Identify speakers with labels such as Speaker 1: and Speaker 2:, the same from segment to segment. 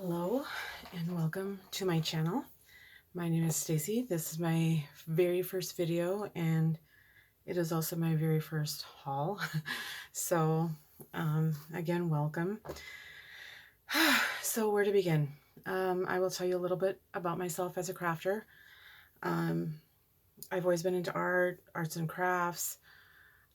Speaker 1: Hello and welcome to my channel. My name is Stacy. This is my very first video and it is also my very first haul. So again, welcome. So where to begin? I will tell you a little bit about myself as a crafter. I've always been into arts and crafts.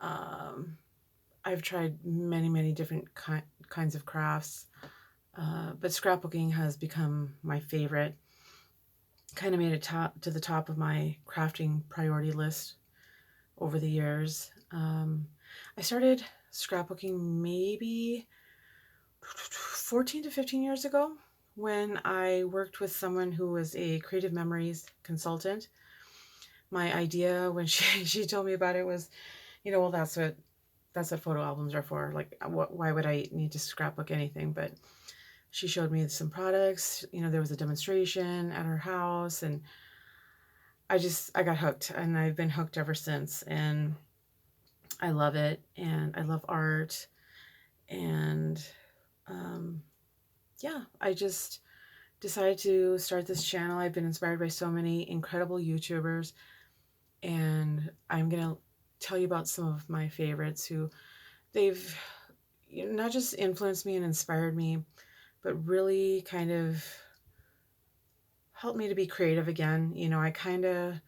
Speaker 1: I've tried many different kinds of crafts. But scrapbooking has become my favorite. Kind of made it to the top of my crafting priority list over the years. I started scrapbooking maybe 14 to 15 years ago when I worked with someone who was a creative memories consultant. My idea when she told me about it was, well, that's what photo albums are for. Like, why would I need to scrapbook anything? But she showed me some products. There was a demonstration at her house, and I got hooked, and I've been hooked ever since. And I love it, and I love art. And yeah, I just decided to start this channel. I've been inspired by so many incredible YouTubers, and I'm going to tell you about some of my favorites who they've not just influenced me and inspired me, but really kind of helped me to be creative again. I kind of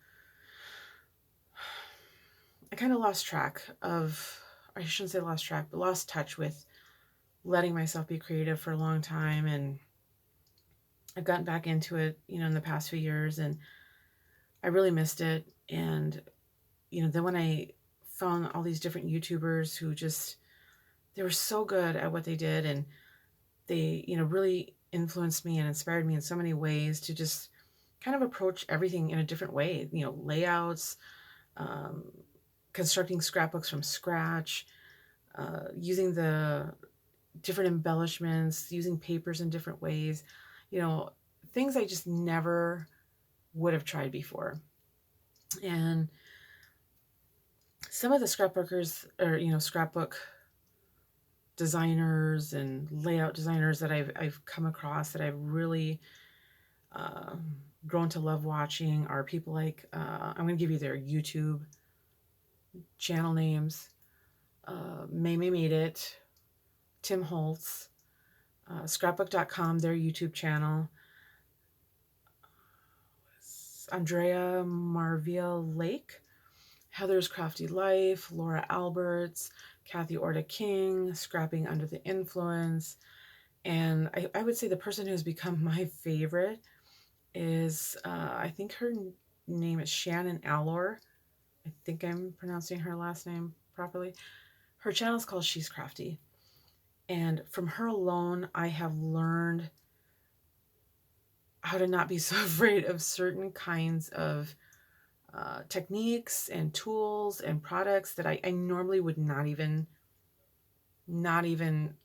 Speaker 1: lost track of, I shouldn't say lost track, but lost touch with letting myself be creative for a long time. And I've gotten back into it, in the past few years, and I really missed it. And, then when I found all these different YouTubers who they were so good at what they did, and they, really influenced me and inspired me in so many ways to just kind of approach everything in a different way, layouts, constructing scrapbooks from scratch, using the different embellishments, using papers in different ways, things I just never would have tried before. And some of the scrapbookers, or, scrapbook designers and layout designers that I've come across that I've really grown to love watching are people like, I'm going to give you their YouTube channel names. May Made It, Tim Holtz, scrapbook.com, their YouTube channel, Andrea Marvia Lake, Heather's Crafty Life, Laura Alberts, Kathy Orta King, Scrapping Under the Influence. And I would say the person who has become my favorite is, I think her name is Shannon Allor. I think I'm pronouncing her last name properly. Her channel is called She's Crafty. And from her alone, I have learned how to not be so afraid of certain kinds of techniques and tools and products that I normally would not even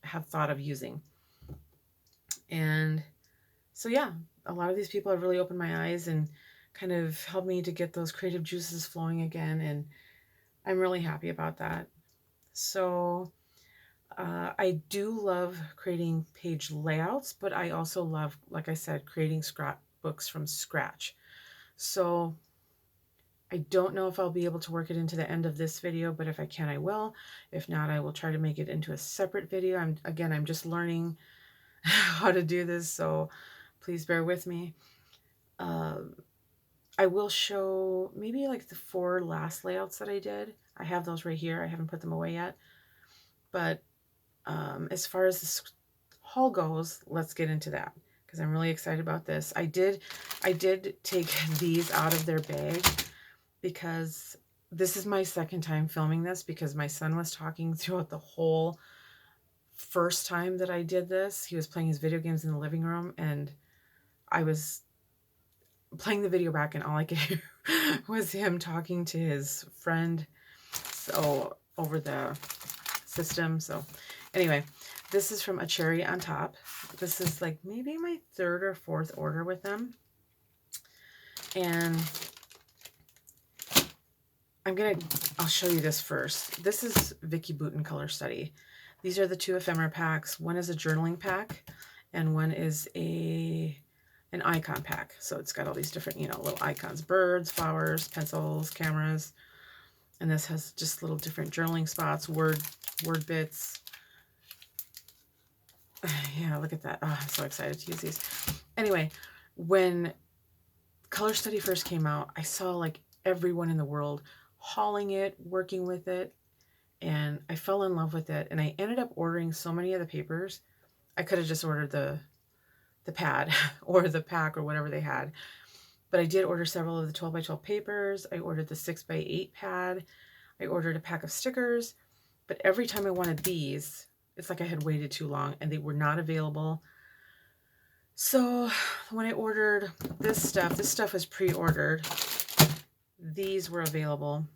Speaker 1: have thought of using. And so, yeah, a lot of these people have really opened my eyes and kind of helped me to get those creative juices flowing again. And I'm really happy about that. So I do love creating page layouts, but I also love, like I said, creating scrapbooks from scratch. So I don't know if I'll be able to work it into the end of this video, but if I can, I will. If not, I will try to make it into a separate video. I'm just learning how to do this, so please bear with me. I will show maybe like the 4 last layouts that I did. I have those right here. I haven't put them away yet. But as far as this haul goes, let's get into that because I'm really excited about this. I did take these out of their bag because this is my second time filming this, because my son was talking throughout the whole first time that I did this. He was playing his video games in the living room, and I was playing the video back, and all I could hear was him talking to his friend, so over the system. So anyway, this is from A Cherry on Top. This is like maybe my 3rd or 4th order with them. And I'll show you this first. This is Vicky Bouton Color Study. These are the 2 ephemera packs. One is a journaling pack, and one is an icon pack. So it's got all these different, little icons, birds, flowers, pencils, cameras. And this has just little different journaling spots, word bits. Yeah, look at that. Oh, I'm so excited to use these. Anyway, when Color Study first came out, I saw like everyone in the world hauling it, working with it, and I fell in love with it. And I ended up ordering so many of the papers. I could have just ordered the pad or the pack or whatever they had. But I did order several of the 12 by 12 papers. I ordered the 6 by 8 pad. I ordered a pack of stickers. But every time I wanted these, it's like I had waited too long and they were not available. So when I ordered this stuff was pre-ordered. These were available.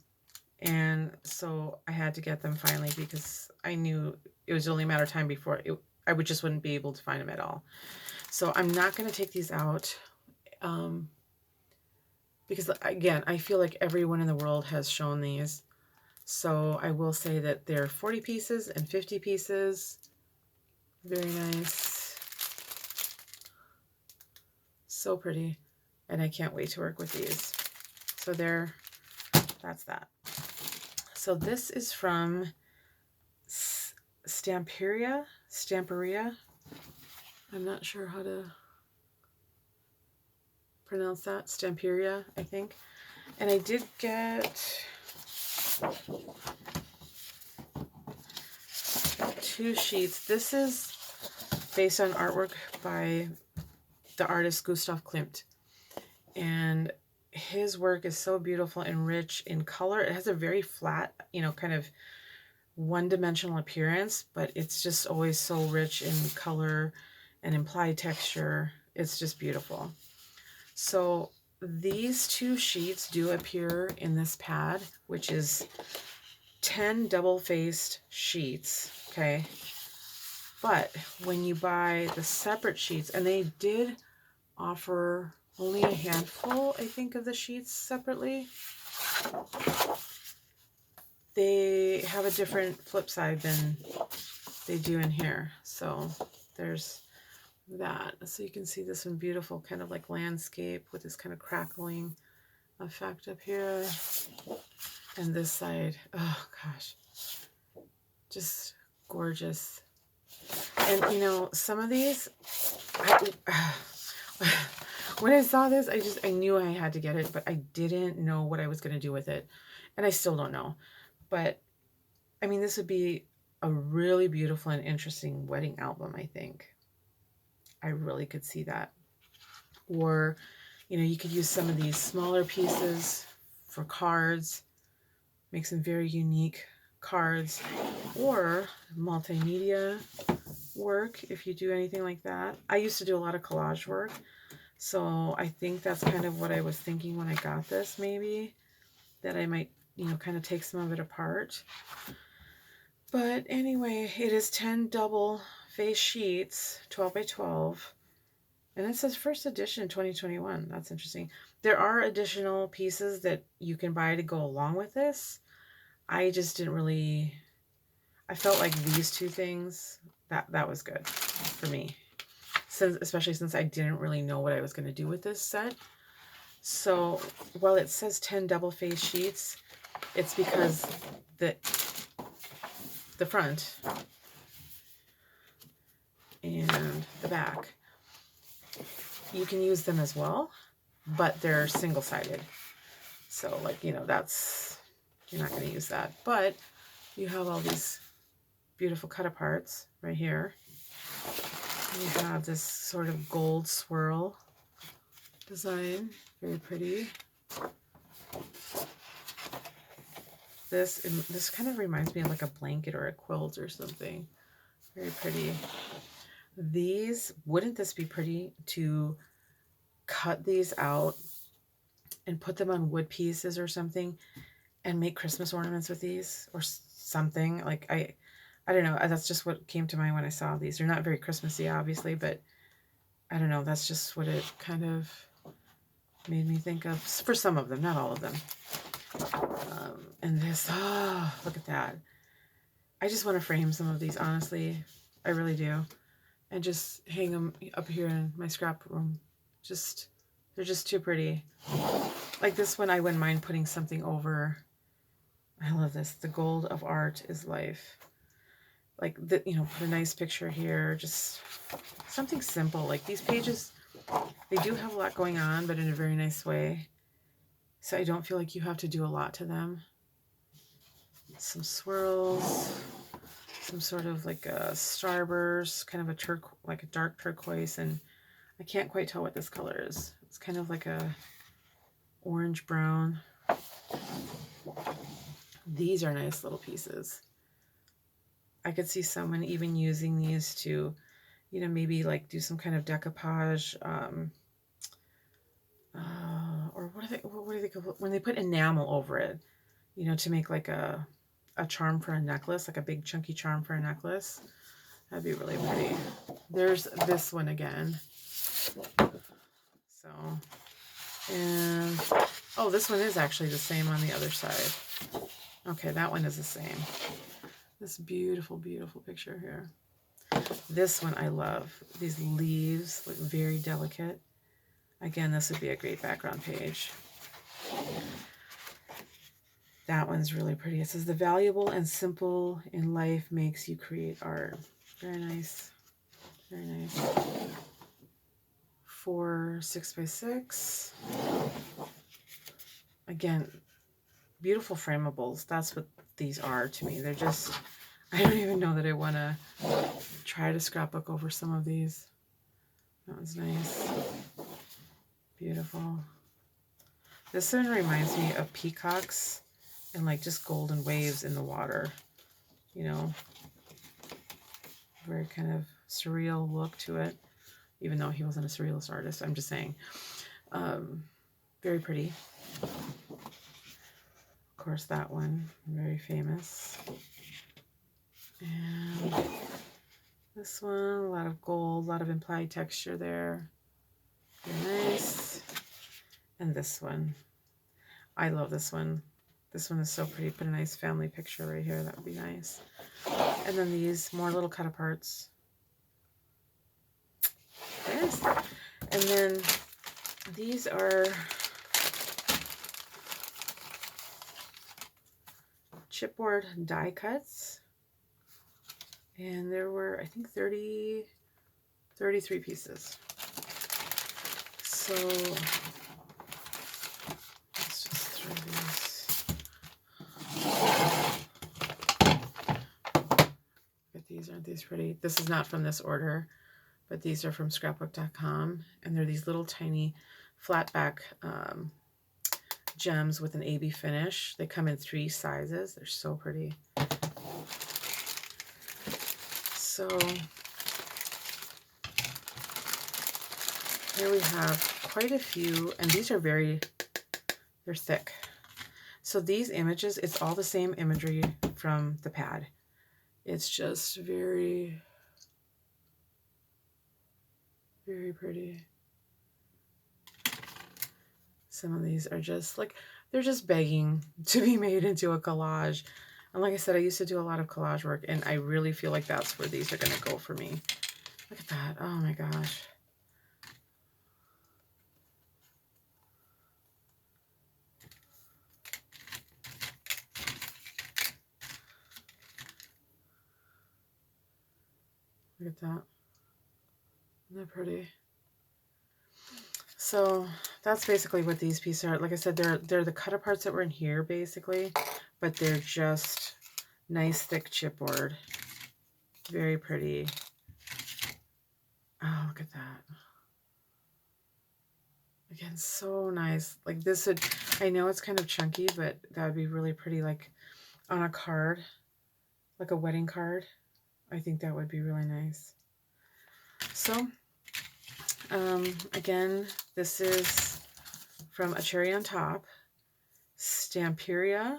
Speaker 1: And so I had to get them finally because I knew it was only a matter of time before I just wouldn't be able to find them at all. So I'm not going to take these out because, again, I feel like everyone in the world has shown these. So I will say that they're 40 pieces and 50 pieces. Very nice. So pretty. And I can't wait to work with these. So that's that. So this is from Stamperia. I'm not sure how to pronounce that. Stamperia, I think. And I did get 2 sheets. This is based on artwork by the artist Gustav Klimt. And his work is so beautiful and rich in color. It has a very flat, kind of one-dimensional appearance, but it's just always so rich in color and implied texture. It's just beautiful. So these 2 sheets do appear in this pad, which is 10 double-faced sheets, okay? But when you buy the separate sheets, and they did offer only a handful, I think, of the sheets separately, they have a different flip side than they do in here. So there's that. So you can see this one beautiful kind of like landscape with this kind of crackling effect up here. And this side, oh gosh, just gorgeous. And some of these, when I saw this, I knew I had to get it, but I didn't know what I was going to do with it. And I still don't know. But, I mean, this would be a really beautiful and interesting wedding album, I think. I really could see that. Or, you could use some of these smaller pieces for cards, make some very unique cards, or multimedia work if you do anything like that. I used to do a lot of collage work, so I think that's kind of what I was thinking when I got this, maybe, that I might, kind of take some of it apart. But anyway, it is 10 double face sheets, 12 by 12. And it says first edition 2021. That's interesting. There are additional pieces that you can buy to go along with this. I just didn't really, I felt like these 2 things, that was good for me. Especially since I didn't really know what I was going to do with this set. So while it says 10 double face sheets, it's because the front and the back, you can use them as well, but they're single-sided. So like, that's, you're not going to use that. But you have all these beautiful cut-aparts right here. You have this sort of gold swirl design, very pretty. This kind of reminds me of like a blanket or a quilt or something. Very pretty. Wouldn't this be pretty to cut these out and put them on wood pieces or something and make Christmas ornaments with these or something? Like, I don't know. That's just what came to mind when I saw these. They're not very Christmassy, obviously, but I don't know. That's just what it kind of made me think of for some of them, not all of them. And this, look at that. I just want to frame some of these, honestly. I really do. and just hang them up here in my scrap room. They're just too pretty. Like this one, I wouldn't mind putting something over. I love this. The gold of art is life. Like, put a nice picture here. Just something simple. Like these pages, they do have a lot going on, but in a very nice way. So I don't feel like you have to do a lot to them. Some swirls, some sort of like a starburst, kind of like a dark turquoise, and I can't quite tell what this color is. It's kind of like a orange brown. These are nice little pieces. I could see someone even using these to, maybe like do some kind of decoupage, or what do they call when they put enamel over it, to make like a charm for a necklace, like a big chunky charm for a necklace. That'd be really pretty. There's this one again. So, and oh, this one is actually the same on the other side. Okay, that one is the same. This beautiful, beautiful picture here. This one I love. These leaves look very delicate. Again, this would be a great background page. That one's really pretty. It says, the valuable and simple in life makes you create art. Very nice. Very nice. 4 6x6. Again, beautiful framables. That's what these are to me. They're just, I don't even know that I want to try to scrapbook over some of these. That one's nice. Beautiful. This one reminds me of peacocks and like just golden waves in the water. Very kind of surreal look to it, even though he wasn't a surrealist artist. I'm just saying. Very pretty. Of course, that one, very famous. And this one, a lot of gold, a lot of implied texture there. Very nice. And this one, I love this one. This one is so pretty. Put a nice family picture right here. That would be nice. And then these more little cut aparts. Yes. And then these are chipboard die cuts. And there were, I think, 33 pieces. So let's just throw these. But these, aren't these pretty? This is not from this order, but these are from scrapbook.com. And they're these little tiny flat back gems with an AB finish. They come in 3 sizes. They're so pretty. So here we have quite a few, and these are they're thick. So these images, it's all the same imagery from the pad. It's just very, very pretty. Some of these are just like, they're just begging to be made into a collage. And like I said, I used to do a lot of collage work, and I really feel like that's where these are going to go for me. Look at that. Oh my gosh. Look at that. Isn't that pretty? So that's basically what these pieces are. Like I said, they're the cut aparts that were in here basically, but they're just nice thick chipboard. Very pretty. Oh, look at that. Again, so nice. Like this would, I know it's kind of chunky, but that would be really pretty, like on a card, like a wedding card. I think that would be really nice. So, again, this is from A Cherry on Top, Stamperia,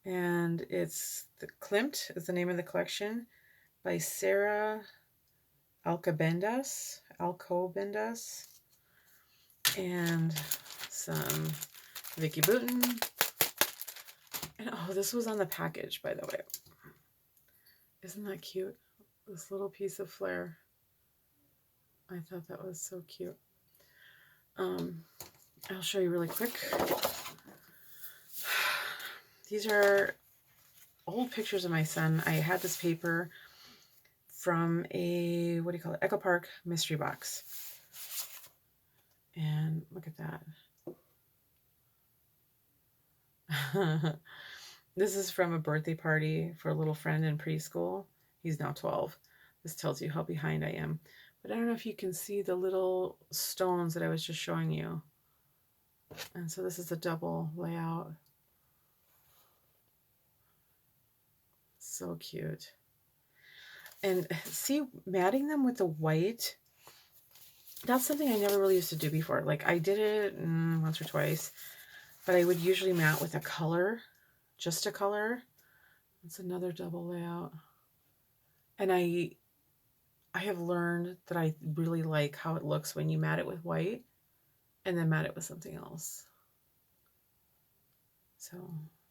Speaker 1: and it's the Klimt is the name of the collection by Sarah Alcobendas, and some Vicky Boutin. And oh, this was on the package, by the way. Isn't that cute? This little piece of flair. I thought that was so cute. I'll show you really quick. These are old pictures of my son. I had this paper from a, what do you call it, Echo Park mystery box. And look at that. This is from a birthday party for a little friend in preschool. He's now 12. This tells you how behind I am. But I don't know if you can see the little stones that I was just showing you. And so this is a double layout. So cute. And see, matting them with the white, that's something I never really used to do before. Like I did it once or twice, but I would usually mat with a color, just a color. It's another double layout. And I have learned that I really like how it looks when you mat it with white and then mat it with something else. So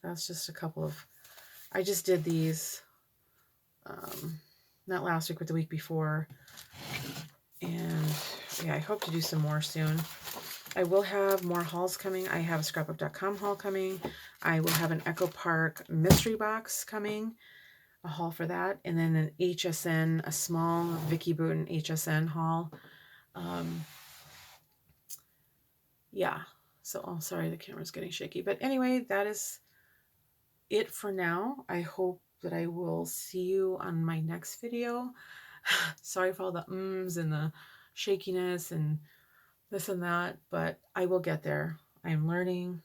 Speaker 1: that's just a couple of, I just did these, not last week, but the week before. And yeah, I hope to do some more soon. I will have more hauls coming. I have a scrapbook.com haul coming. I will have an Echo Park mystery box coming, a haul for that. And then an HSN, a small Vicky Bruton HSN haul. Yeah. So, oh, sorry, the camera's getting shaky. But anyway, that is it for now. I hope that I will see you on my next video. Sorry for all the ums and the shakiness and this and that, but I will get there. I am learning.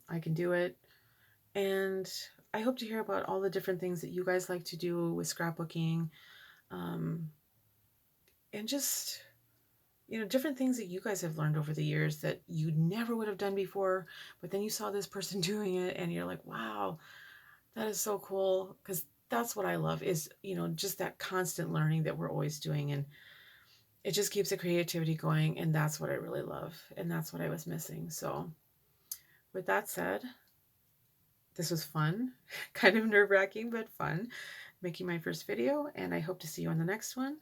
Speaker 1: I can do it. And I hope to hear about all the different things that you guys like to do with scrapbooking. And just, you know, different things that you guys have learned over the years that you never would have done before, but then you saw this person doing it and you're like, wow, that is so cool. Because that's what I love is, you know, just that constant learning that we're always doing. And it just keeps the creativity going. And that's what I really love. And that's what I was missing. So with that said, this was fun, kind of nerve-wracking, but fun, making my first video. And I hope to see you on the next one.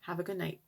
Speaker 1: Have a good night.